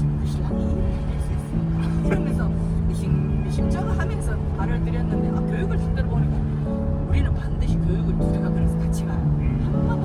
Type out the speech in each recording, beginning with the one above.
지금도 신랑이 일을 해낼 수 있어. 이러면서 심적으로 하면서 말을 드렸는데 교육을 쭉 들어보니까 우리는 반드시 교육을 우리가 그래서 같이 가요. 한 번.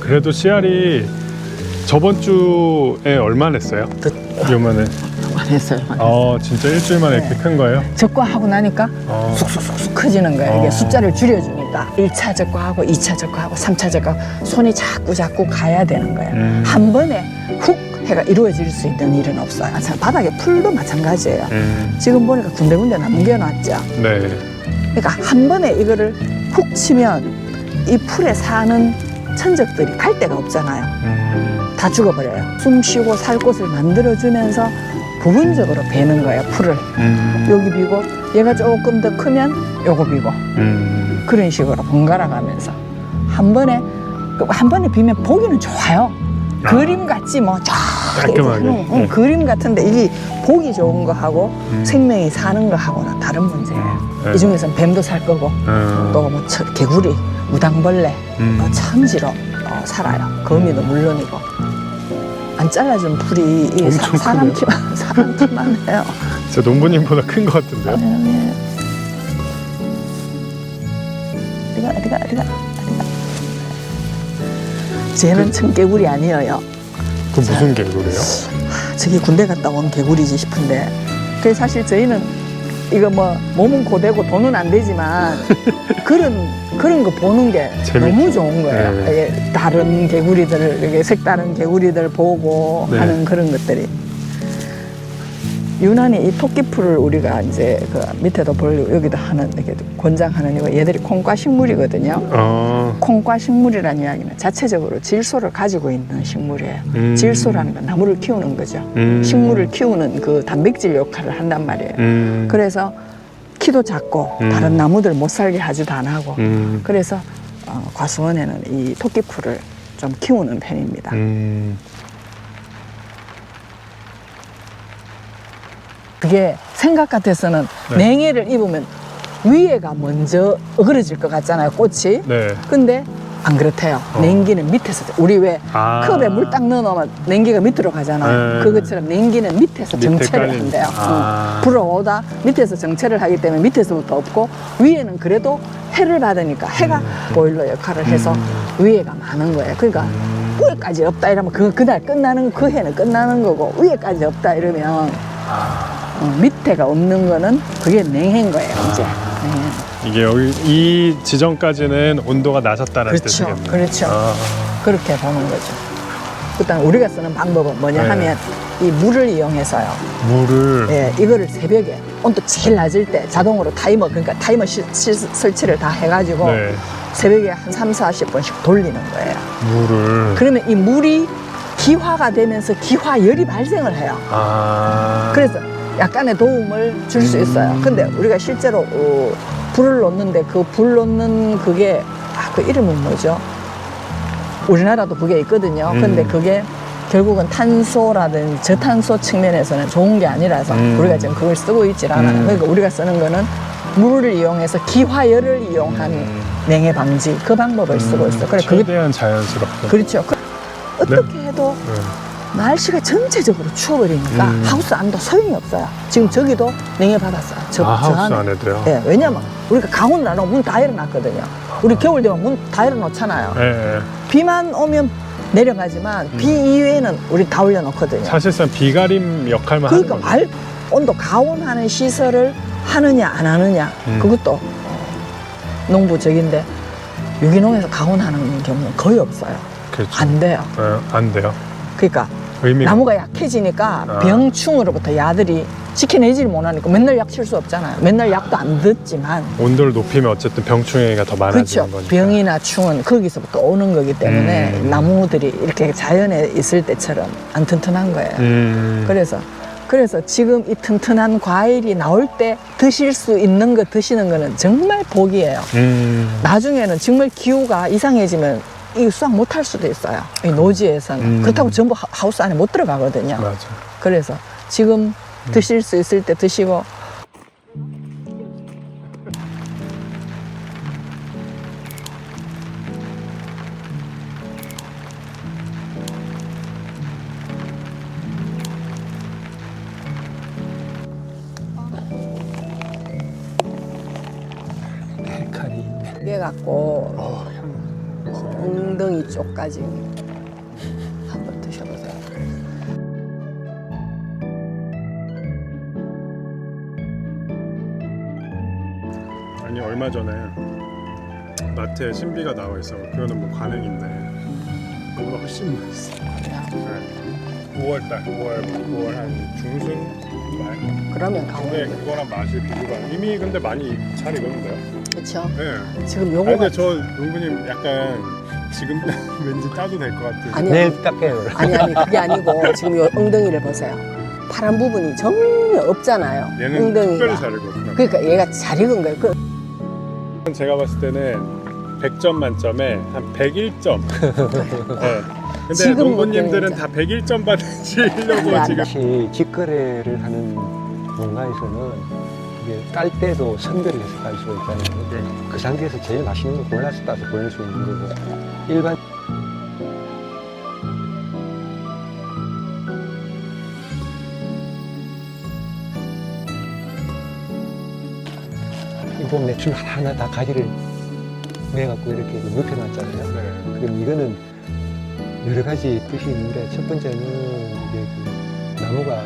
그래도 씨알이 저번 주에 얼마 냈어요? 요만해. 안 했어요. 진짜 일주일 만에 이렇게 큰 거예요? 적과하고 나니까 쑥쑥쑥쑥 커지는 거예요. 이게 숫자를 줄여주니까 1차 적과하고 2차 적과하고 3차 적과하고 손이 자꾸 가야 되는 거예요. 한 번에 훅 해가 이루어질 수 있는 일은 없어요. 바닥에 풀도 마찬가지예요. 지금 보니까 군데군데 남겨놨죠. 네. 그러니까 한 번에 이거를 훅 치면 이 풀에 사는 천적들이 갈 데가 없잖아요. 다 죽어버려요. 숨 쉬고 살 곳을 만들어주면서 부분적으로 베는 거예요, 풀을. 여기 비고 얘가 조금 더 크면 요거 비고 그런 식으로 번갈아 가면서 한 번에 비면 보기는 좋아요. 그림 같지 뭐 깔끔하게. 그림 같은데 이게 보기 좋은 거하고 생명이 사는 거하고는 다른 문제예요. 이 중에서는 뱀도 살 거고 또 뭐 개구리, 무당벌레, 천지로 살아요. 거미도 물론이고. 안 잘라준 풀이 이 사람 키만 해요. 진짜 농부님보다 큰 것 같은데요? 어디가. 쟤는 청개구리 아니에요. 그 무슨 개구리예요? 저기 군대 갔다 온 개구리지 싶은데. 그래서 사실 저희는 이거 뭐 몸은 고되고 돈은 안 되지만 그런 거 보는 게 너무 좋은 거예요. 네. 이게 다른 개구리들, 이게 색다른 개구리들 보고 네. 하는 그런 것들이. 유난히 이 토끼풀을 우리가 이제 그 밑에도 보려고 여기도 하는 이렇게 권장하는 이거 얘들이 콩과 식물이거든요. 콩과 식물이라는 이야기는 자체적으로 질소를 가지고 있는 식물이에요. 질소라는 건 나무를 키우는 거죠. 식물을 키우는 그 단백질 역할을 한단 말이에요. 그래서 키도 작고 다른 나무들 못 살게 하지도 안 하고 그래서 과수원에는 이 토끼풀을 좀 키우는 편입니다. 그게 생각 같아서는 냉해를 입으면 위에가 먼저 어그러질 것 같잖아요, 꽃이. 네. 근데 안 그렇대요. 냉기는 밑에서. 우리 왜 컵에 물 딱 넣어놓으면 냉기가 밑으로 가잖아요. 네. 그것처럼 냉기는 밑에서 정체를 깔린. 한대요. 불어오다 밑에서 정체를 하기 때문에 밑에서부터 없고 위에는 그래도 해를 받으니까 해가 보일러 역할을 해서 위에가 많은 거예요. 그러니까 위에까지 없다 이러면 그날 끝나는 그 해는 끝나는 거고 위에까지 없다 이러면 밑에가 없는 거는 그게 냉해인 거예요, 이제. 이게 여기 이 지점까지는 온도가 낮았다는 그렇죠. 뜻이겠네요. 그렇죠. 그렇게 보는 거죠. 일단 우리가 쓰는 방법은 뭐냐 하면 이 물을 이용해서요. 물을. 예, 이거를 새벽에 온도 제일 낮을 때 자동으로 타이머, 그러니까 타이머 설치를 다 해가지고 새벽에 한 3, 40분씩 돌리는 거예요. 물을. 그러면 이 물이 기화가 되면서 기화열이 발생을 해요. 그래서 약간의 도움을 줄 수 있어요. 근데 우리가 실제로 불을 놓는데 그 불 놓는 그게 그 이름은 뭐죠? 우리나라도 그게 있거든요. 근데 그게 결국은 탄소라든지 저탄소 측면에서는 좋은 게 아니라서 우리가 지금 그걸 쓰고 있질 않아요. 그러니까 우리가 쓰는 거는 물을 이용해서 기화열을 이용한 냉해 방지 그 방법을 쓰고 있어요. 그래, 최대한 자연스럽게. 그렇죠. 어떻게 해도 날씨가 전체적으로 추워버리니까 하우스 안도 소용이 없어요. 지금 저기도 냉해 받았어요. 하우스 안에도요? 네, 왜냐면 우리가 강원 나라 문 다 열어놨거든요. 우리 겨울 되면 문 다 열어놓잖아요. 비만 오면 내려가지만 비 이외에는 우리 다 올려놓거든요. 사실상 비가림 역할만 하는 거죠. 그러니까 온도 가온하는 시설을 하느냐 안 하느냐 그것도 농부적인데 유기농에서 가온하는 경우는 거의 없어요. 그렇죠. 안 돼요. 안 돼요. 그러니까 의미가 나무가 약해지니까 병충으로부터 야들이 지켜내지를 못하니까 맨날 약 칠 수 없잖아요. 맨날 약도 안 듣지만 온도를 높이면 어쨌든 병충해가 더 많아지는 그렇죠. 거니까. 병이나 충은 거기서부터 오는 거기 때문에 나무들이 이렇게 자연에 있을 때처럼 안 튼튼한 거예요. 그래서 지금 이 튼튼한 과일이 나올 때 드실 수 있는 거 드시는 거는 정말 복이에요. 나중에는 정말 기후가 이상해지면 이 수확 못 할 수도 있어요. 이 노지에서는. 그렇다고 전부 하우스 안에 못 들어가거든요. 맞아. 그래서 지금 드실 수 있을 때 드시고 이게 갖고 향. 엉덩이 쪽까지 한번 드셔보세요. 아니 얼마 전에 마트에 신비가 나와 있어. 그거는 뭐 관행인데 그거보다 훨씬 맛있어. 네. 5월달, 9월 한 중순 말. 그러면 근데 강원도. 그거랑 맛이 비교가 이미 근데 많이 잘 익었는데요. 그렇죠. 네. 지금 아니 요거가 근데 저 농부님 약간 지금 왠지 따도 될 것 같아요. 아니 내일 닦여요. 아니 그게 아니고 지금 요 엉덩이를 보세요. 파란 부분이 전혀 없잖아요. 얘는 엉덩이가. 특별히 잘 익었구나. 그러니까 얘가 잘 익은 거예요. 제가 봤을 때는 100점 만점에 한 101점. 네. 근데 지금 농부님들은 먹기는 다 101점 받으시려고 안 돼. 지금. 다시 직거래를 하는 농가에서는 이게 깔 때도 선별을 해서 깔 수가 있잖아요. 그 상태에서 제일 맛있는 거 골라서 따서 보낼 수 있는 거고 일반 이 보면 매출 하나 다 가지를 내갖고 이렇게 눕혀놨잖아요. 네. 그럼 이거는 여러 가지 뜻이 있는데 첫 번째는 이게 그 나무가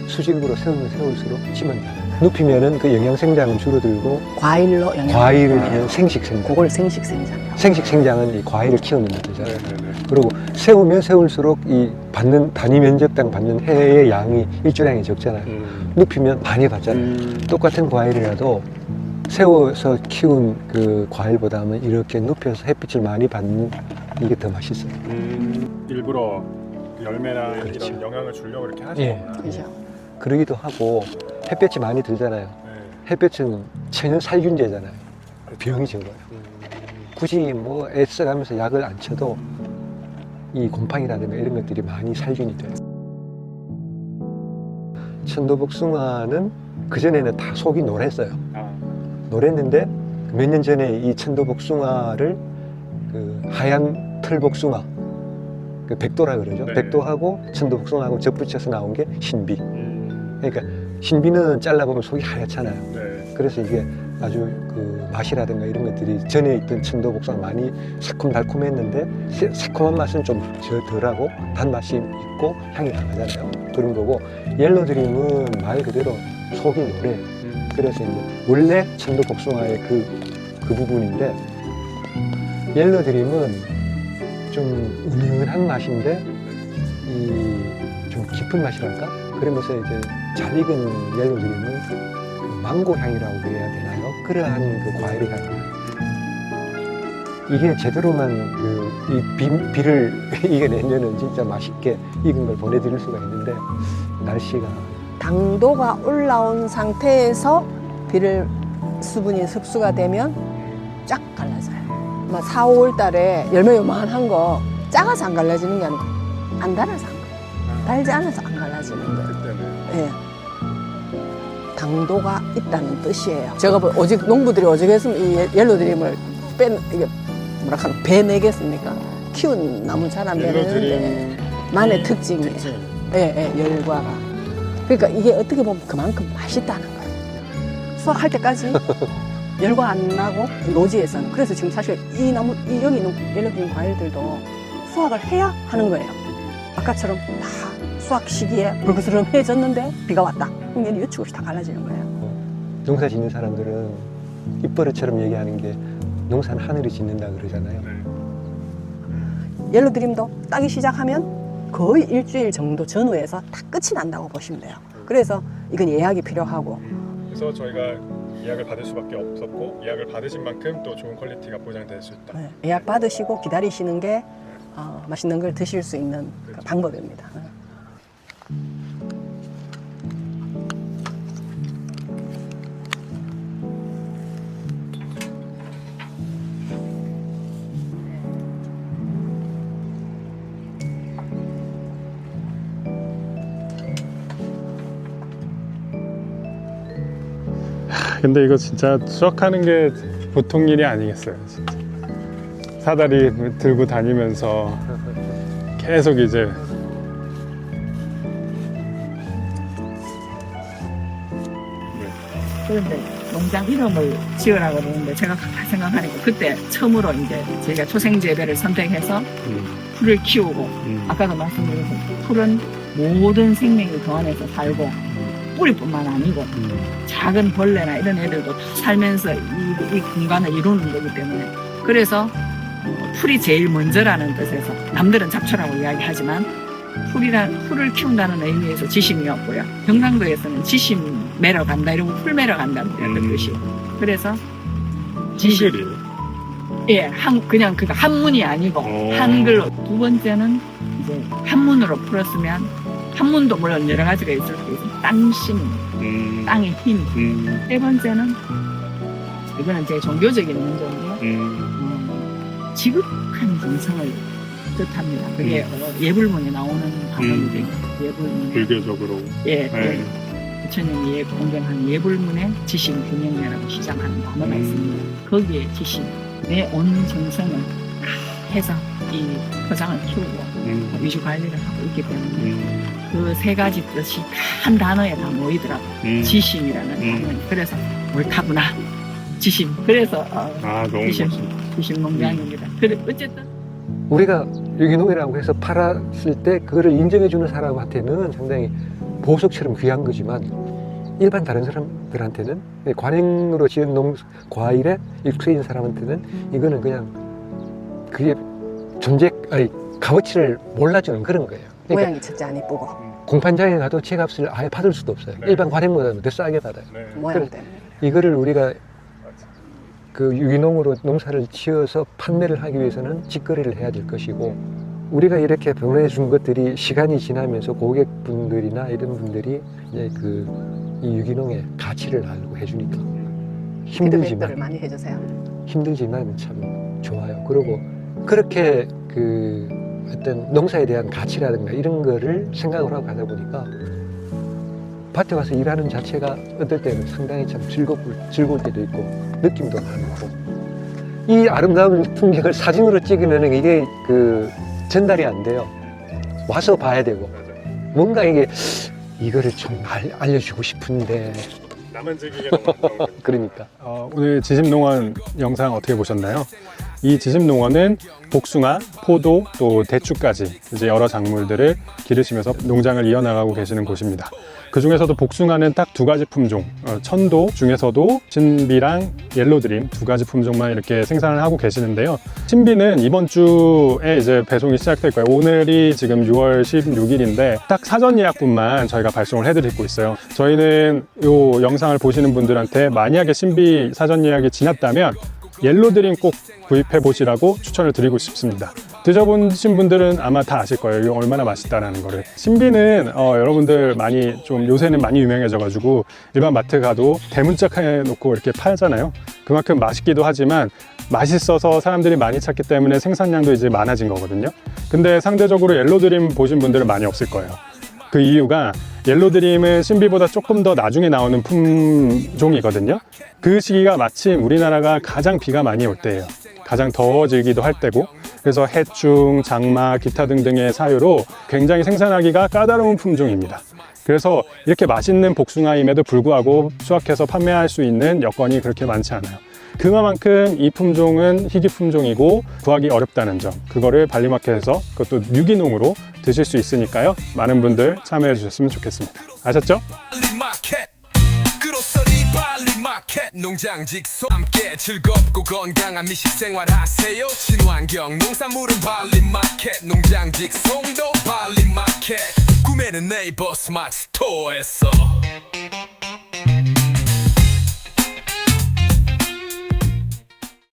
수직으로 세우면 세울수록 찌면 눕히면은 그 영양 생장은 줄어들고 과일로 영양. 과일을 하면 생식 생장. 그걸 생식 생장. 생식 생장은 이 과일을 키우는 거잖아요. 네네네. 그리고 세우면 세울수록 이 받는 단위 면적당 받는 해의 양이 일조량이 적잖아요. 눕히면 많이 받잖아요. 똑같은 과일이라도 세워서 키운 그 과일보다는 이렇게 눕혀서 햇빛을 많이 받는 이게 더 맛있어요. 일부러 열매나 그렇죠. 이런 영향을 주려고 이렇게 예. 하시구나. 그죠. 그러기도 하고 햇볕이 많이 들잖아요. 네. 햇볕은 천연 살균제잖아요. 병이 적어요. 굳이 뭐 애써가면서 약을 안 쳐도 이 곰팡이라든가 이런 것들이 많이 살균이 돼요. 천도복숭아는 그전에는 다 속이 노랬어요. 아, 노랬는데 몇 년 전에 이 천도복숭아를 그 하얀 털복숭아 그 백도라 그러죠. 네. 백도하고 천도복숭아하고 접붙여서 나온 게 신비. 그러니까 신비는 잘라보면 속이 하얗잖아요. 네. 그래서 이게 아주 그 맛이라든가 이런 것들이 전에 있던 천도복숭아 많이 새콤달콤했는데 새콤한 맛은 좀 덜하고 단맛이 있고 향이 강하잖아요. 그런 거고 옐로드림은 말 그대로 속이 노래요. 그래서 이제 원래 천도복숭아의 그 부분인데 옐로드림은 좀 은은한 맛인데 이 좀 깊은 맛이랄까? 그러면서 이제 잘 익은 옐로드림은 그 망고 향이라고 그래야 되나요? 그러한 그 과일의 향이에요. 이게 제대로만 이 비를 이겨내면은 진짜 맛있게 익은 걸 보내드릴 수가 있는데 날씨가 당도가 올라온 상태에서 비를 수분이 흡수가 되면 쫙 갈라져요. 막 4, 5월 달에 열매 요만한 거 작아서 안 갈라지는 게 아니고 안 달아서 안 갈라져요. 달지 않아서 안 갈라지는 거예요. 그때는 예. 당도가 있다는 뜻이에요. 제가 오직 농부들이 오직했으면 이 옐로드림을 이게 뭐랄까 배내겠습니까? 키운 나무 잘 안 되는데 만의 특징이에요. 예, 열과가. 그러니까 이게 어떻게 보면 그만큼 맛있다는 거예요. 수확할 때까지 열과 안 나고 노지에서는. 그래서 지금 사실 이 나무, 여기 있는 옐로드림 과일들도 수확을 해야 하는 거예요. 아까처럼 다 수확 시기에 불그스름해졌는데 비가 왔다. 그럼 얘는 유축 없이 다 갈라지는 거예요. 농사 짓는 사람들은 입버릇처럼 얘기하는 게 농사는 하늘이 짓는다 그러잖아요. 옐로드림도 따기 시작하면 거의 일주일 정도 전후에서 다 끝이 난다고 보시면 돼요. 그래서 이건 예약이 필요하고. 그래서 저희가 예약을 받을 수밖에 없었고 예약을 받으신 만큼 또 좋은 퀄리티가 보장될 수 있다. 예약 받으시고 기다리시는 게 맛있는 걸 드실 수 있는 그 방법입니다. 근데 이거 진짜 수확하는 게 보통 일이 아니겠어요, 진짜. 사다리 들고 다니면서 계속 이제 그런데 농장 이름을 지으라고 그러는데 제가 가만 생각하니까 그때 처음으로 이제 저희가 초생재배를 선택해서 풀을 키우고 아까도 말씀드렸듯이 풀은 모든 생명이 그 안에서 살고 뿌리뿐만 아니고 작은 벌레나 이런 애들도 다 살면서 이 공간을 이루는 거기 때문에 그래서 풀이 제일 먼저라는 뜻에서 남들은 잡초라고 이야기하지만 풀을 키운다는 의미에서 지심이었고요. 경상도에서는 지심 매러 간다 이러고 풀 매러 간다는 뜻이. 그래서 지심. 예, 그냥 그니까 한문이 아니고 한글로. 두 번째는 이제 한문으로 풀었으면 한문도 물론 여러 가지가 있을 수 있어요. 땅심, 땅의 힘. 세 번째는 이거는 제 종교적인 문제인데요. 지극한 정성을 뜻합니다. 그게 예불문에 나오는 단어인데 예불문. 불교적으로. 예. 네. 부처님이 공경한 예불문에 지심 균형이라고 시작하는 단어가 있습니다. 거기에 지심, 내 온 정성을 다 해서 이 포장을 키우고 위주 관리를 하고 있기 때문에 그 세 가지 뜻이 한 단어에 다 모이더라고요. 지심이라는 단어. 그래서 옳다구나. 지심. 그래서 너무 지심 농장입니다. 그래 어쨌든 우리가 유기농이라고 해서 팔았을 때 그거를 인정해주는 사람한테는 상당히 보석처럼 귀한 거지만 일반 다른 사람들한테는 관행으로 지은 과일에 익숙해진 사람한테는 이거는 그냥 그게 값어치를 몰라주는 그런 거예요. 그러니까 모양이 첫째 안 이쁘고 공판장에 가도 제값을 아예 받을 수도 없어요. 네. 일반 관행보다는 더 싸게 받아요. 네. 모양 때문에. 이거를 우리가 그 유기농으로 농사를 지어서 판매를 하기 위해서는 직거래를 해야 될 것이고 우리가 이렇게 보내준 것들이 시간이 지나면서 고객분들이나 이런 분들이 이제 이 유기농의 가치를 알고 해주니까 피드백들을 많이 해주세요. 힘들지만 참 좋아요. 그리고 그렇게 어떤 농사에 대한 가치라든가 이런 거를 생각을 하고 가다 보니까 밭에 와서 일하는 자체가 어떨 때는 상당히 참 즐거울 때도 있고 느낌도 많고 이 아름다운 풍경을 사진으로 찍으면 이게 전달이 안 돼요. 와서 봐야 되고 뭔가 이거를 좀 알려주고 싶은데 나만 즐기게 너무 그러니까 오늘 지심농원 영상 어떻게 보셨나요? 이 지심농원은 복숭아, 포도, 또 대추까지 이제 여러 작물들을 기르시면서 농장을 이어나가고 계시는 곳입니다. 그 중에서도 복숭아는 딱 두 가지 품종, 천도 중에서도 신비랑 옐로드림 두 가지 품종만 이렇게 생산을 하고 계시는데요. 신비는 이번 주에 이제 배송이 시작될 거예요. 오늘이 지금 6월 16일인데 딱 사전 예약분만 저희가 발송을 해드리고 있어요. 저희는 이 영상을 보시는 분들한테 만약에 신비 사전 예약이 지났다면 옐로드림 꼭 구입해 보시라고 추천을 드리고 싶습니다. 드셔보신 분들은 아마 다 아실 거예요. 이거 얼마나 맛있다라는 거를. 신비는 여러분들 좀 요새는 많이 유명해져 가지고 일반 마트 가도 대문짝 해놓고 이렇게 팔잖아요. 그만큼 맛있기도 하지만 맛있어서 사람들이 많이 찾기 때문에 생산량도 이제 많아진 거거든요. 근데 상대적으로 옐로드림 보신 분들은 많이 없을 거예요. 그 이유가 옐로드림은 신비보다 조금 더 나중에 나오는 품종이거든요. 그 시기가 마침 우리나라가 가장 비가 많이 올 때예요. 가장 더워지기도 할 때고, 그래서 해충, 장마, 기타 등등의 사유로 굉장히 생산하기가 까다로운 품종입니다. 그래서 이렇게 맛있는 복숭아임에도 불구하고 수확해서 판매할 수 있는 여건이 그렇게 많지 않아요. 그만큼 이 품종은 희귀 품종이고 구하기 어렵다는 점, 그거를 발리마켓에서 그것도 유기농으로 드실 수 있으니까요. 많은 분들 참여해 주셨으면 좋겠습니다. 아셨죠? 농장 직소 함께 즐겁고 건강한 미식생활 하세요. 친환경 농산물은 발리마켓, 농장 직송도 발리마켓, 구매는 네이버 스마트 스토어에서.